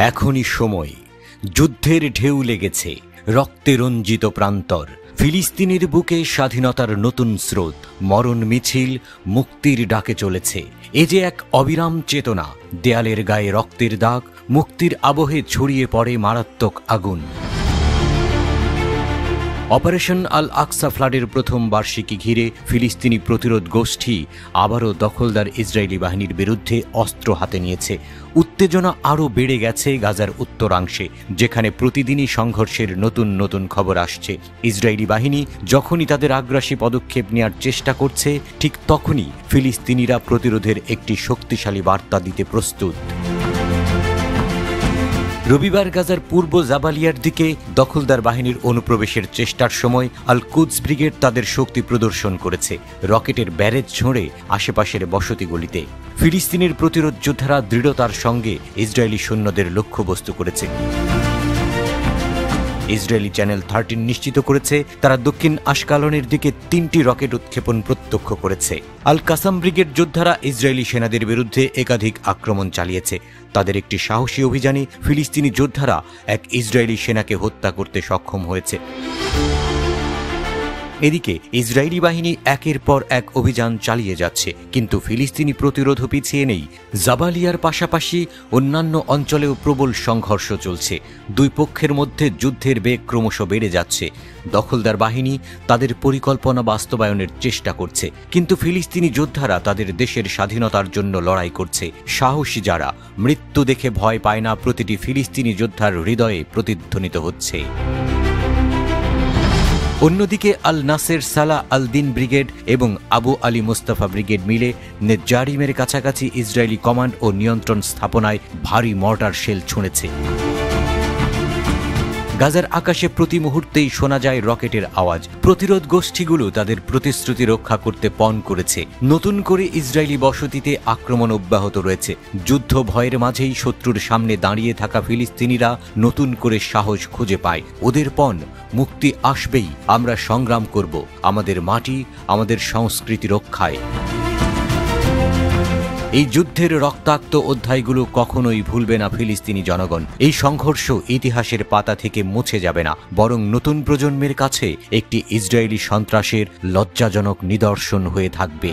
এখনই সময়, যুদ্ধের ঢেউ লেগেছে, রক্তে রঞ্জিত প্রান্তর। ফিলিস্তিনের বুকে স্বাধীনতার নতুন স্রোত, মরণ মিছিল মুক্তির ডাকে চলেছে। এ যে এক অবিরাম চেতনা, দেয়ালের গায়ে রক্তের দাগ, মুক্তির আবহে ছড়িয়ে পড়ে মারাত্মক আগুন। অপারেশন আল আকসা ফ্লাডের প্রথম বার্ষিকী ঘিরে ফিলিস্তিনি প্রতিরোধ গোষ্ঠী আবারও দখলদার ইসরায়েলি বাহিনীর বিরুদ্ধে অস্ত্র হাতে নিয়েছে। উত্তেজনা আরও বেড়ে গেছে গাজার উত্তরাংশে, যেখানে প্রতিদিনই সংঘর্ষের নতুন নতুন খবর আসছে। ইসরায়েলি বাহিনী যখনই তাদের আগ্রাসী পদক্ষেপ নেওয়ার চেষ্টা করছে, ঠিক তখনই ফিলিস্তিনিরা প্রতিরোধের একটি শক্তিশালী বার্তা দিতে প্রস্তুত। রবিবার গাজার পূর্ব জাবালিয়ার দিকে দখলদার বাহিনীর অনুপ্রবেশের চেষ্টার সময় আল কুদস ব্রিগেড তাদের শক্তি প্রদর্শন করেছে, রকেটের ব্যারেজ ছুঁড়ে আশেপাশের বসতিগুলিতে। ফিলিস্তিনের প্রতিরোধ যোদ্ধারা দৃঢ়তার সঙ্গে ইসরায়েলি সৈন্যদের লক্ষ্যবস্তু করেছে। ইসরায়েলি চ্যানেল 13 নিশ্চিত করেছে তারা দক্ষিণ আশকালনের দিকে 3টি রকেট উৎক্ষেপণ প্রত্যক্ষ করেছে। আল কাসাম ব্রিগেড যোদ্ধারা ইসরায়েলি সেনাদের বিরুদ্ধে একাধিক আক্রমণ চালিয়েছে। তাদের একটি সাহসী অভিযানে ফিলিস্তিনি যোদ্ধারা এক ইসরায়েলি সেনাকে হত্যা করতে সক্ষম হয়েছে। এদিকে ইসরায়েলি বাহিনী একের পর এক অভিযান চালিয়ে যাচ্ছে, কিন্তু ফিলিস্তিনি প্রতিরোধ পিছিয়ে নেই। জাবালিয়ার পাশাপাশি অন্যান্য অঞ্চলেও প্রবল সংঘর্ষ চলছে। দুই পক্ষের মধ্যে যুদ্ধের বেগ ক্রমশ বেড়ে যাচ্ছে। দখলদার বাহিনী তাদের পরিকল্পনা বাস্তবায়নের চেষ্টা করছে, কিন্তু ফিলিস্তিনি যোদ্ধারা তাদের দেশের স্বাধীনতার জন্য লড়াই করছে। সাহসী যারা মৃত্যু দেখে ভয় পায় না, প্রতিটি ফিলিস্তিনি যোদ্ধার হৃদয়ে প্রতিধ্বনিত হচ্ছে। অন্যদিকে আল নাসের সালাহ আল দিন ব্রিগেড এবং আবু আলী মোস্তফা ব্রিগেড মিলে নেজারিমের কাছাকাছি ইসরায়েলি কমান্ড ও নিয়ন্ত্রণ স্থাপনায় ভারী মর্টার শেল ছুঁড়েছে। গাজার আকাশে প্রতি মুহূর্তেই শোনা যায় রকেটের আওয়াজ। প্রতিরোধ গোষ্ঠীগুলো তাদের প্রতিশ্রুতি রক্ষা করতে পণ করেছে। নতুন করে ইসরায়েলি বসতিতে আক্রমণ অব্যাহত রয়েছে। যুদ্ধ ভয়ের মাঝেই শত্রুর সামনে দাঁড়িয়ে থাকা ফিলিস্তিনিরা নতুন করে সাহস খুঁজে পায়। ওদের পণ, মুক্তি আসবেই, আমরা সংগ্রাম করব আমাদের মাটি, আমাদের সংস্কৃতি রক্ষায়। এই যুদ্ধের রক্তাক্ত অধ্যায়গুলো কখনোই ভুলবে না ফিলিস্তিনি জনগণ। এই সংঘর্ষ ইতিহাসের পাতা থেকে মুছে যাবে না, বরং নতুন প্রজন্মের কাছে একটি ইসরায়েলি সন্ত্রাসের লজ্জাজনক নিদর্শন হয়ে থাকবে।